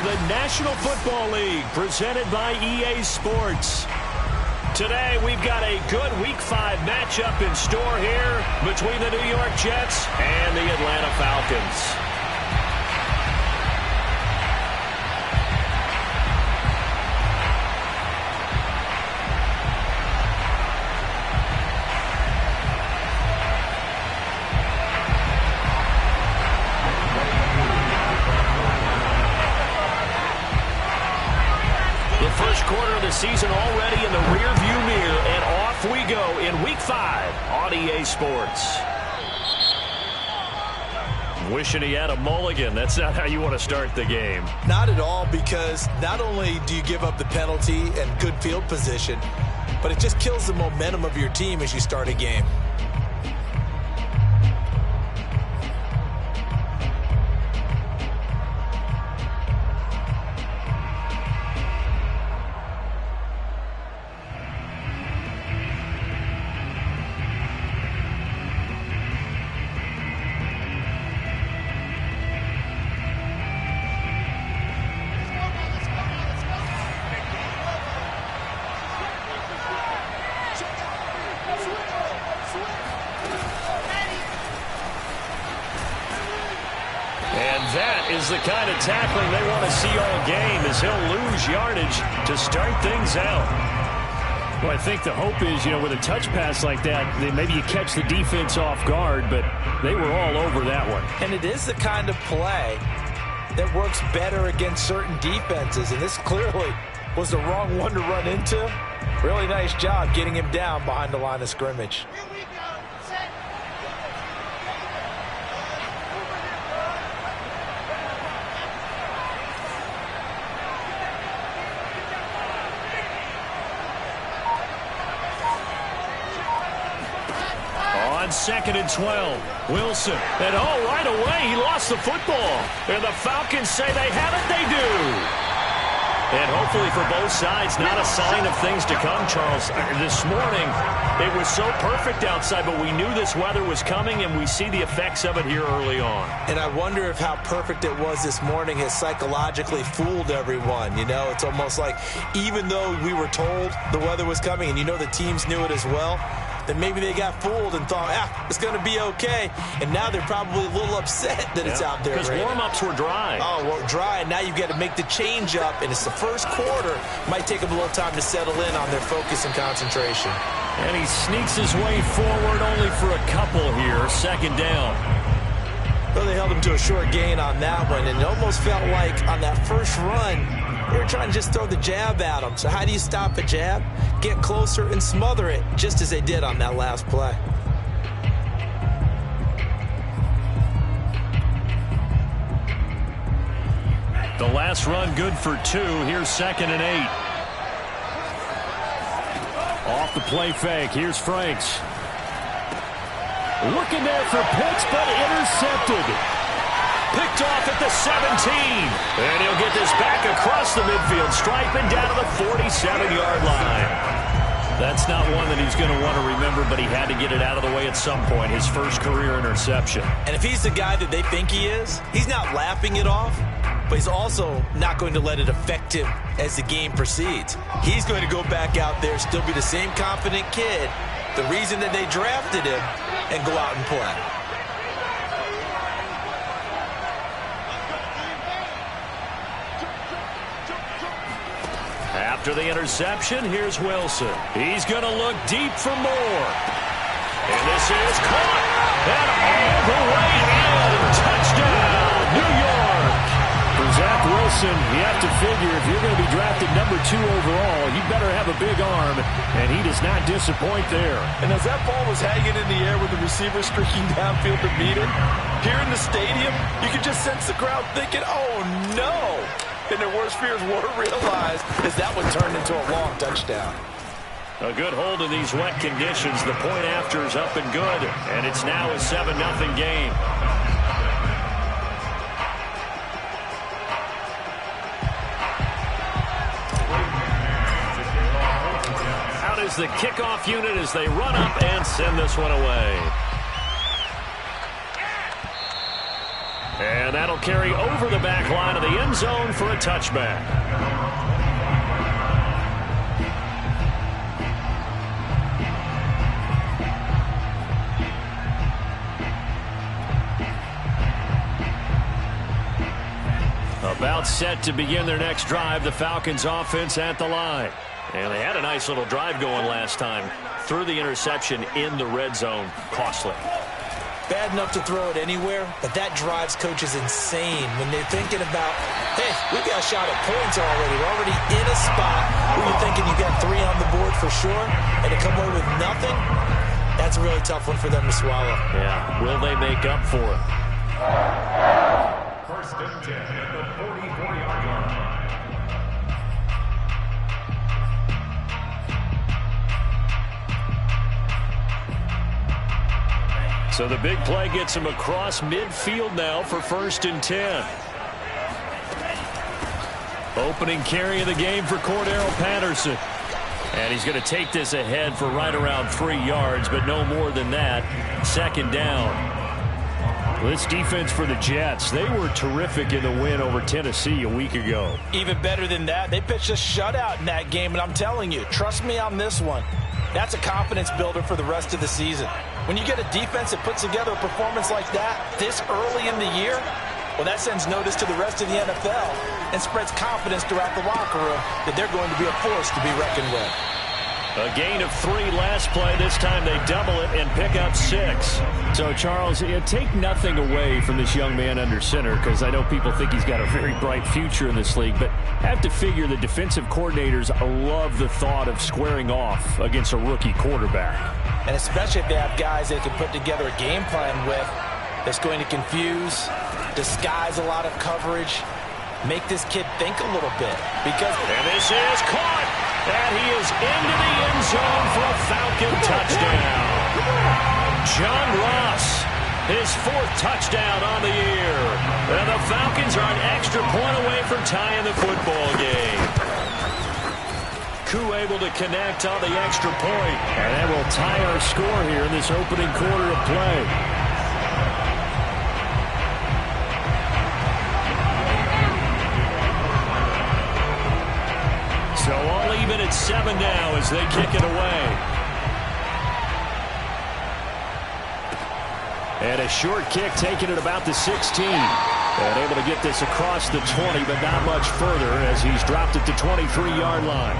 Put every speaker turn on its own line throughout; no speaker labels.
the National Football League, presented by EA Sports. Today, we've got a good Week 5 matchup in store here between the New York Jets and the Atlanta Falcons.
Season already in the rear-view mirror, and off we go in Week 5 on EA Sports. Wishing he had a mulligan. That's not how you want to start the game.
Not at all, because not only do you give up the penalty and good field position, but it just kills the momentum of your team as you start a game.
The kind of tackling they want to see all game, as he'll lose yardage to start things out.
Well, I think the hope is, with a touch pass like that, then maybe you catch the defense off guard, but they were all over that one.
And it is the kind of play that works better against certain defenses, and this clearly was the wrong one to run into. Really nice job getting him down behind the line of scrimmage.
Second and 12. Wilson. And right away he lost the football. And the Falcons say they have it. They do. And hopefully for both sides, not a sign of things to come, Charles. This morning, it was so perfect outside, but we knew this weather was coming, and we see the effects of it here early on.
And I wonder if how perfect it was this morning has psychologically fooled everyone. It's almost like even though we were told the weather was coming, and the teams knew it as well, then maybe they got fooled and thought, it's going to be okay. And now they're probably a little upset that it's out there.
Because warm-ups were dry.
Oh, well, dry. And now you've got to make the change up. And it's the first quarter. Might take them a little time to settle in on their focus and concentration.
And he sneaks his way forward only for a couple here. Second down.
Well, they held him to a short gain on that one. And it almost felt like on that first run, they were trying to just throw the jab at him. So how do you stop a jab? Get closer and smother it, just as they did on that last play.
The last run good for 2. Here's 2nd and 8. Off the play fake. Here's Franks. Looking there for Pitts, but intercepted. Picked off at the 17. And he'll get this back across the midfield stripe and down to the 47-yard line. That's not one that he's going to want to remember, but he had to get it out of the way at some point. His first career interception.
And if he's the guy that they think he is, he's not laughing it off, but he's also not going to let it affect him as the game proceeds. He's going to go back out there, still be the same confident kid, the reason that they drafted him, and go out and play.
After the interception, here's Wilson. He's going to look deep for more. And this is caught. And all the way in. Touchdown, New York.
For Zach Wilson, you have to figure if you're going to be drafted number 2 overall, you better have a big arm, and he does not disappoint there.
And as that ball was hanging in the air with the receiver streaking downfield to meet him, here in the stadium, you could just sense the crowd thinking, oh, no. And their worst fears were realized as that one turned into a long touchdown.
A good hold in these wet conditions. The point after is up and good, and it's now a 7-0 game. Out is the kickoff unit as they run up and send this one away.
And that'll carry over the back line of the end zone for a touchback. About set to begin their next drive, the Falcons offense at the line. And they had a nice little drive going last time. Threw the interception in the red zone. Costly.
Bad enough to throw it anywhere, but that drives coaches insane when they're thinking about, hey, we got a shot at points already. We're already in a spot where you're thinking you got 3 on the board for sure, and to come away with nothing, that's a really tough one for them to swallow.
Yeah, will they make up for it?
First and 10 at the 44-yard line.
So the big play gets him across midfield now for 1st and 10. Opening carry of the game for Cordero Patterson. And he's going to take this ahead for right around 3 yards, but no more than that. 2nd down. This defense for the Jets, they were terrific in the win over Tennessee a week ago.
Even better than that, they pitched a shutout in that game, and I'm telling you, trust me on this one. That's a confidence builder for the rest of the season. When you get a defense that puts together a performance like that this early in the year, well, that sends notice to the rest of the NFL and spreads confidence throughout the locker room that they're going to be a force to be reckoned with.
A gain of 3 last play. This time they double it and pick up 6.
So, Charles, take nothing away from this young man under center, because I know people think he's got a very bright future in this league, but have to figure the defensive coordinators love the thought of squaring off against a rookie quarterback.
And especially if they have guys they can put together a game plan with that's going to confuse, disguise a lot of coverage, make this kid think a little bit.
And this is caught. And he is into the end zone for a Falcon touchdown. John Ross, his 4th touchdown on the year. And the Falcons are an extra point away from tying the football game. Koo able to connect on the extra point.
And that will tie our score here in this opening quarter of play.
So all even at 7 now as they kick it away.
And a short kick taken at about the 16. And able to get this across the 20, but not much further as he's dropped it to 23-yard line.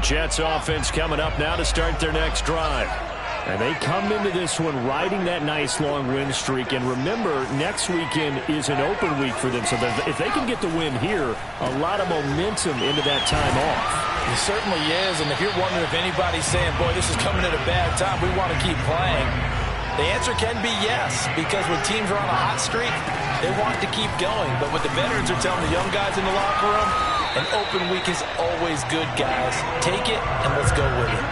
Jets offense coming up now to start their next drive.
And they come into this one riding that nice long win streak. And remember, next weekend is an open week for them. So if they can get the win here, a lot of momentum into that time off.
It certainly is. And if you're wondering if anybody's saying, boy, this is coming at a bad time, we want to keep playing, the answer can be yes. Because when teams are on a hot streak, they want to keep going. But what the veterans are telling the young guys in the locker room, an open week is always good, guys. Take it, and let's go with it.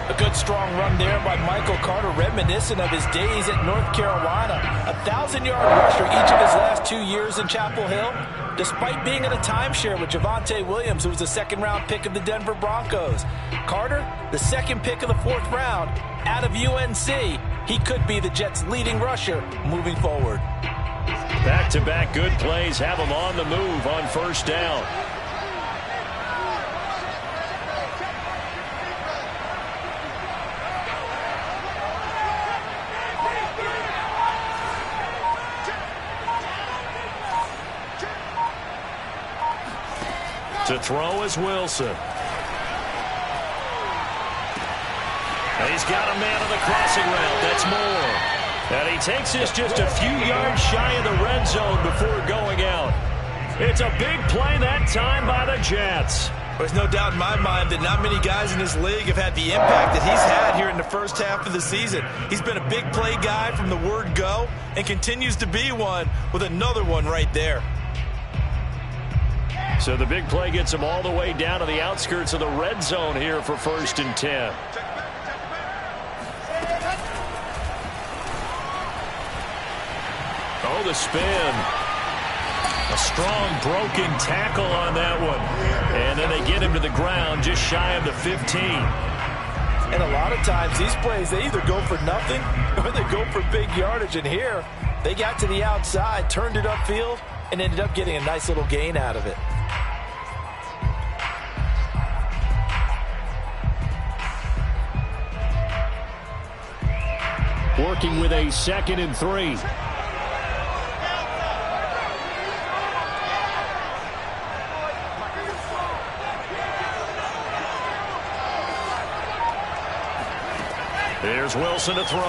A good, strong run there by Michael Carter, reminiscent of his days at North Carolina. A 1,000-yard rusher each of his last 2 years in Chapel Hill, despite being in a timeshare with Javonte Williams, who was the 2nd-round pick of the Denver Broncos. Carter, the 2nd pick of the 4th round, out of UNC. He could be the Jets' leading rusher moving forward.
Back-to-back good plays have him on the move on 1st down. To throw is Wilson. And he's got a man on the crossing route. That's Moore. And he takes this just a few yards shy of the red zone before going out. It's a big play that time by the Jets.
There's no doubt in my mind that not many guys in this league have had the impact that he's had here in the first half of the season. He's been a big play guy from the word go and continues to be one with another one right there.
So the big play gets him all the way down to the outskirts of the red zone here for 1st and 10. throw the spin. A strong broken tackle on that one. And then they get him to the ground just shy of the 15.
And a lot of times these plays, they either go for nothing or they go for big yardage. And here, they got to the outside, turned it upfield, and ended up getting a nice little gain out of it.
Working with a 2nd and 3. There's Wilson to throw.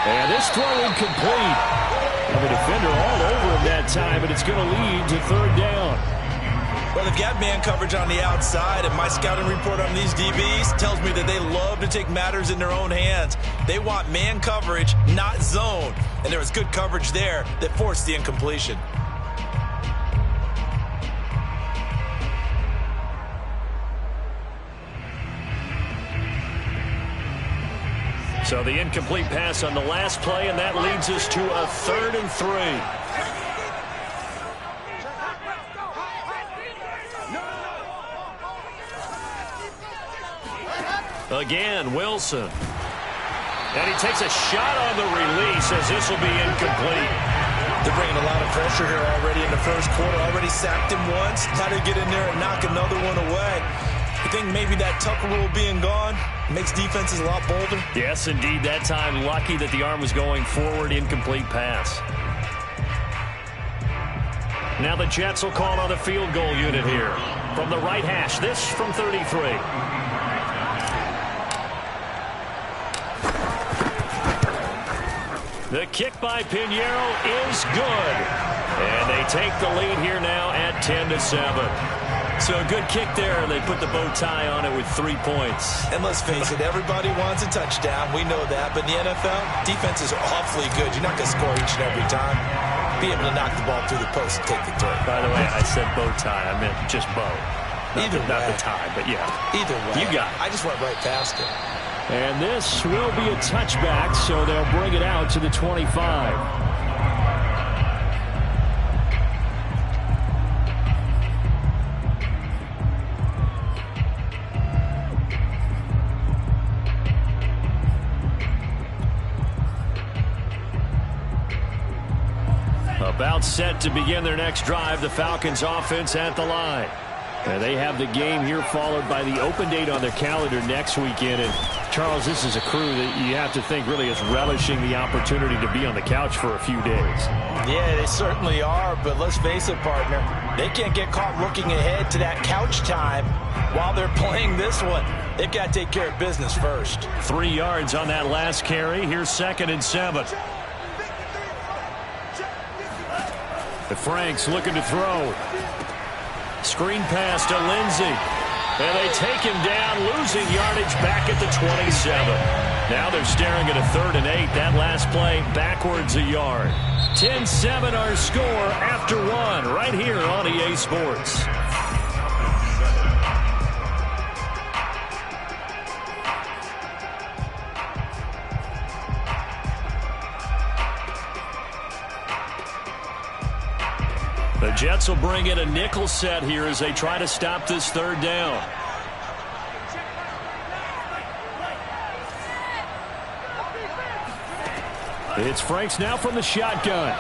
And this throw incomplete. And the defender all over him that time, but it's going to lead to 3rd down.
Well, they've got man coverage on the outside, and my scouting report on these DBs tells me that they love to take matters in their own hands. They want man coverage, not zone. And there was good coverage there that forced the incompletion.
So the incomplete pass on the last play, and that leads us to a 3rd and 3. Again, Wilson. And he takes a shot on the release as this will be incomplete.
They're bringing a lot of pressure here already in the first quarter. Already sacked him once. How to get in there and knock another one away. I think maybe that Tucker rule being gone makes defenses a lot bolder.
Yes, indeed. That time, lucky that the arm was going forward. Incomplete pass. Now the Jets will call on the field goal unit here. From the right hash, this from 33. The kick by Pinheiro is good. And they take the lead here now at 10-7. So a good kick there, and they put the bow tie on it with 3 points.
And let's face it, everybody wants a touchdown. We know that. But in the NFL, defenses are awfully good. You're not going to score each and every time. Be able to knock the ball through the post and take the throw.
By the way, I said bow tie. I meant just bow. Not the tie, but yeah.
Either way.
You got it.
I just went right past it.
And this will be a touchback, so they'll bring it out to the 25. About set to begin their next drive, the Falcons offense at the line. And they have the game here followed by the open date on their calendar next weekend. And Charles, this is a crew that you have to think really is relishing the opportunity to be on the couch for a few days.
Yeah, they certainly are, but let's face it, partner. They can't get caught looking ahead to that couch time while they're playing this one. They've got to take care of business first.
3 yards on that last carry. Here's 2nd and 7. The Franks looking to throw. Screen pass to Lindsey. And they take him down, losing yardage back at the 27. Now they're staring at a 3rd and 8. That last play backwards a yard. 10-7 our score after 1 right here on EA Sports. The Jets will bring in a nickel set here as they try to stop this 3rd down. It's Franks now from the shotgun.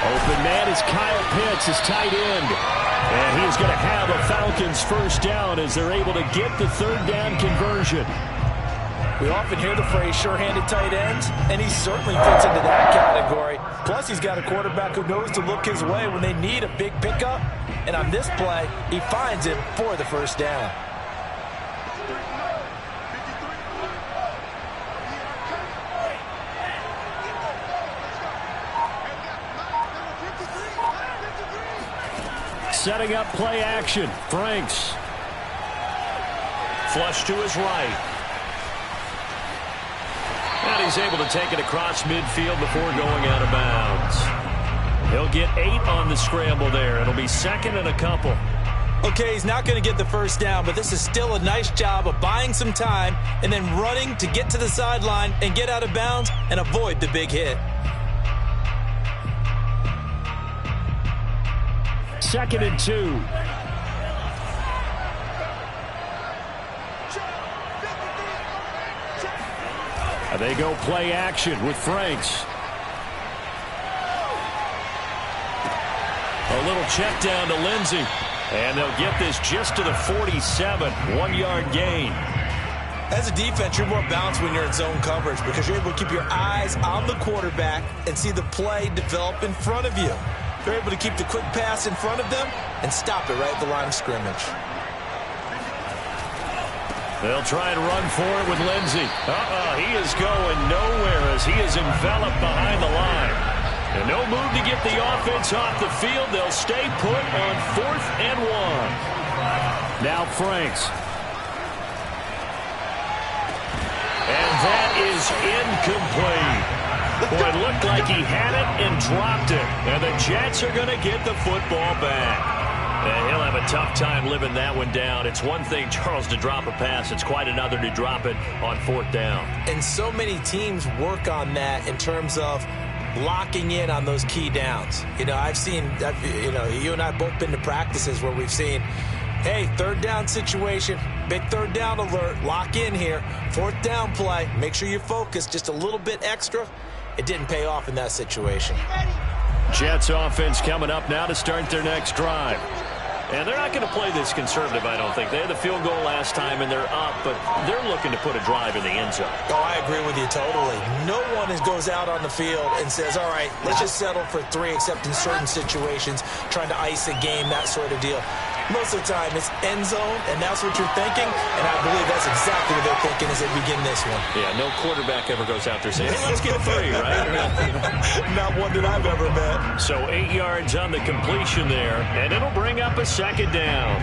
Open man is Kyle Pitts, his tight end. And he's going to have a Falcons 1st down as they're able to get the 3rd down conversion.
We often hear the phrase sure-handed tight ends, and he certainly fits into that category. Plus, he's got a quarterback who knows to look his way when they need a big pickup. And on this play, he finds it for the 1st down.
Setting up play action. Franks. Flush to his right. And he's able to take it across midfield before going out of bounds. He'll get 8 on the scramble there. It'll be 2nd and a couple.
Okay, he's not going to get the first down, but this is still a nice job of buying some time and then running to get to the sideline and get out of bounds and avoid the big hit.
2nd and 2. They go play action with Franks. A little check down to Lindsey. And they'll get this just to the 47. 1-yard gain.
As a defense, you're more balanced when you're in zone coverage because you're able to keep your eyes on the quarterback and see the play develop in front of you. You're able to keep the quick pass in front of them and stop it right at the line of scrimmage.
They'll try and run for it with Lindsey. He is going nowhere as he is enveloped behind the line. And no move to get the offense off the field. They'll stay put on 4th and 1. Now Franks. And that is incomplete. Boy, it looked like he had it and dropped it. And the Jets are going to get the football back. And he'll have a tough time living that one down. It's one thing, Charles, to drop a pass. It's quite another to drop it on 4th down.
And so many teams work on that in terms of locking in on those key downs. You know, you and I both been to practices where we've seen, hey, 3rd down situation, big 3rd down alert, lock in here, 4th down play, make sure you focus just a little bit extra. It didn't pay off in that situation.
Jets offense coming up now to start their next drive. And they're not going to play this conservative, I don't think. They had the field goal last time, and they're up, but they're looking to put a drive in the end zone.
Oh, I agree with you totally. No one goes out on the field and says, all right, let's just settle for 3, except in certain situations, trying to ice a game, that sort of deal. Most of the time, it's end zone, and that's what you're thinking, and I believe that's exactly what they're thinking as they begin this one.
Yeah, no quarterback ever goes out there saying, hey, let's get 3, right?
Not one that I've ever met.
So 8 yards on the completion there, and it'll bring up a 2nd down.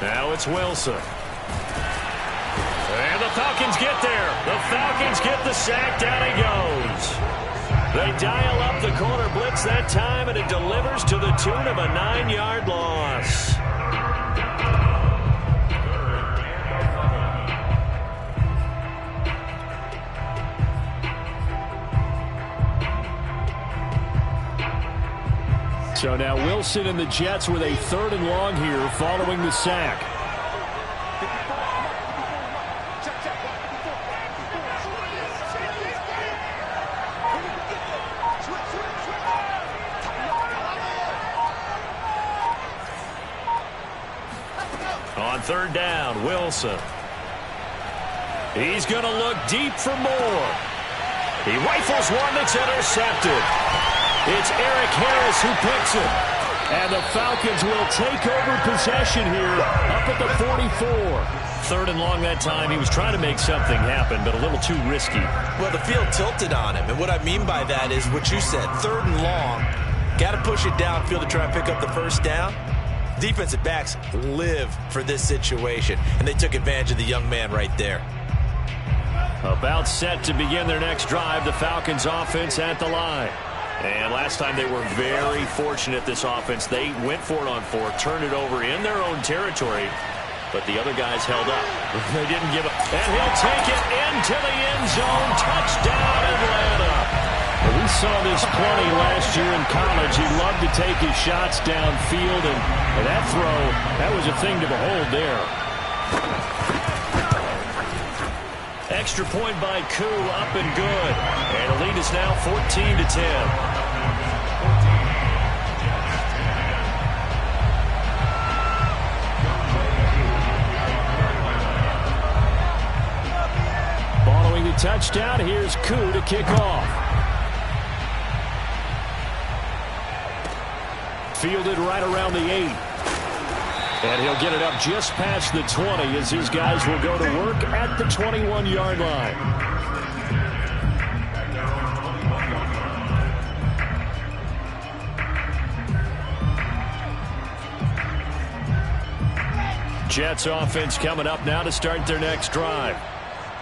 Now it's Wilson. And the Falcons get there. The Falcons get the sack. Down he goes. They dial up the corner blitz that time, and it delivers to the tune of a 9-yard loss. So now Wilson and the Jets with a 3rd and long here following the sack. On 3rd down, Wilson. He's going to look deep for more. He rifles one that's intercepted. It's Eric Harris who picks it. And the Falcons will take over possession here up at the 44. 3rd and long that time. He was trying to make something happen, but a little too risky.
Well, the field tilted on him. And what I mean by that is what you said. 3rd and long. Got to push it downfield to try and pick up the first down. Defensive backs live for this situation. And they took advantage of the young man right there.
About set to begin their next drive. The Falcons offense at the line. And last time they were very fortunate, this offense. They went for it on 4, turned it over in their own territory, but the other guys held up. They didn't give up. And he'll take it into the end zone. Touchdown, Atlanta. Well, we saw this plenty last year in college. He loved to take his shots downfield, and that throw, that was a thing to behold there. Extra point by Koo, up and good. And the lead is now 14-10. Following the touchdown, here's Koo to kick off. Fielded right around the 8. And he'll get it up just past the 20 as his guys will go to work at the 21-yard line. Jets offense coming up now to start their next drive.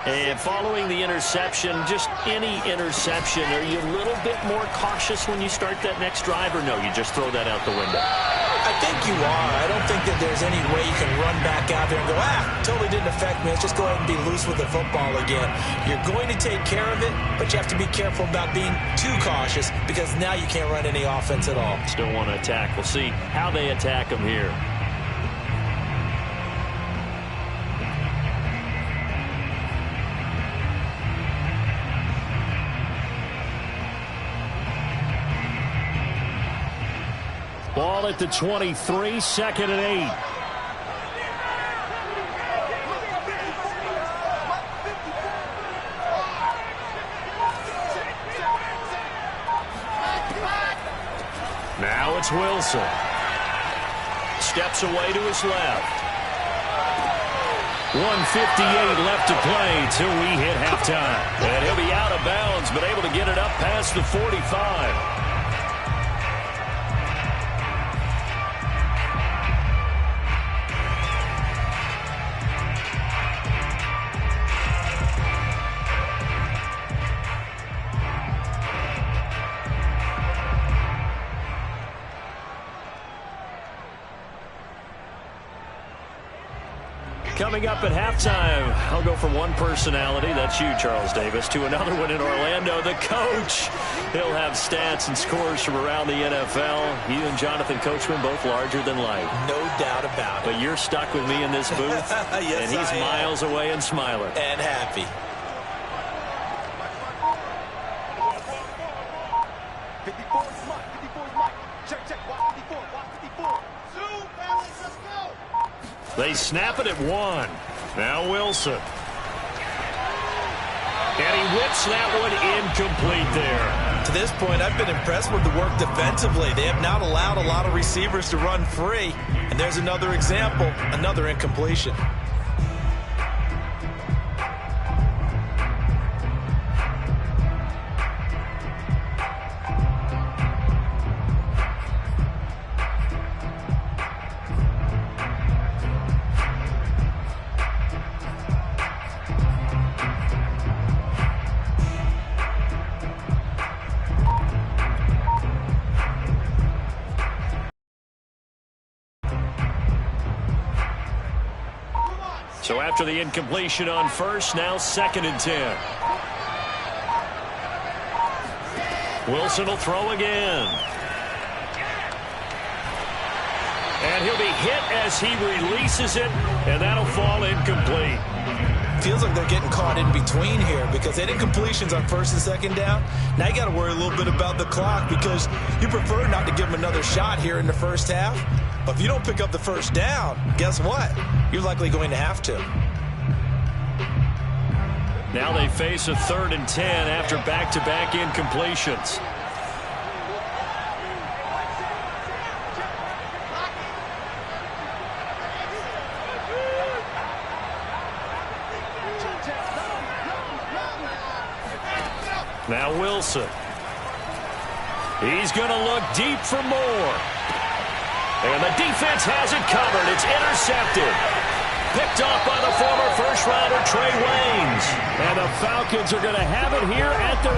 And following the interception, just any interception, are you a little bit more cautious when you start that next drive, or no, you just throw that out the window?
I think you are. I don't think that there's any way you can run back out there and go, totally didn't affect me. Let's just go ahead and be loose with the football again. You're going to take care of it, but you have to be careful about being too cautious because now you can't run any offense at all.
Still want to attack. We'll see how they attack them here. Ball at the 23, second and 8. Now it's Wilson. Steps away to his left. 1:58 left to play till we hit halftime. And he'll be out of bounds, but able to get it up past the 45. Coming up at halftime, I'll go from one personality, that's you, Charles Davis, to another one in Orlando, the coach. He'll have stats and scores from around the NFL. You and Jonathan Coachman both larger than life.
No doubt about it.
But you're stuck with me in this booth,
yes,
and he's miles away and smiling.
And happy.
They snap it at 1. Now Wilson. And he whips that one incomplete there.
To this point, I've been impressed with the work defensively. They have not allowed a lot of receivers to run free. And there's another example, another incompletion.
So after the incompletion on first, now 2nd and 10. Wilson will throw again. And he'll be hit as he releases it, and that'll fall incomplete.
Feels like they're getting caught in between here because they had incompletions on 1st and 2nd down. Now you got to worry a little bit about the clock because you prefer not to give them another shot here in the first half. But if you don't pick up the first down, guess what? You're likely going to have to.
Now they face a 3rd and 10 after back-to-back incompletions. Now Wilson. He's going to look deep for more. And the defense has it covered. It's intercepted. Picked off by the former first-rounder Trey Waynes. And the Falcons are going to have it here at their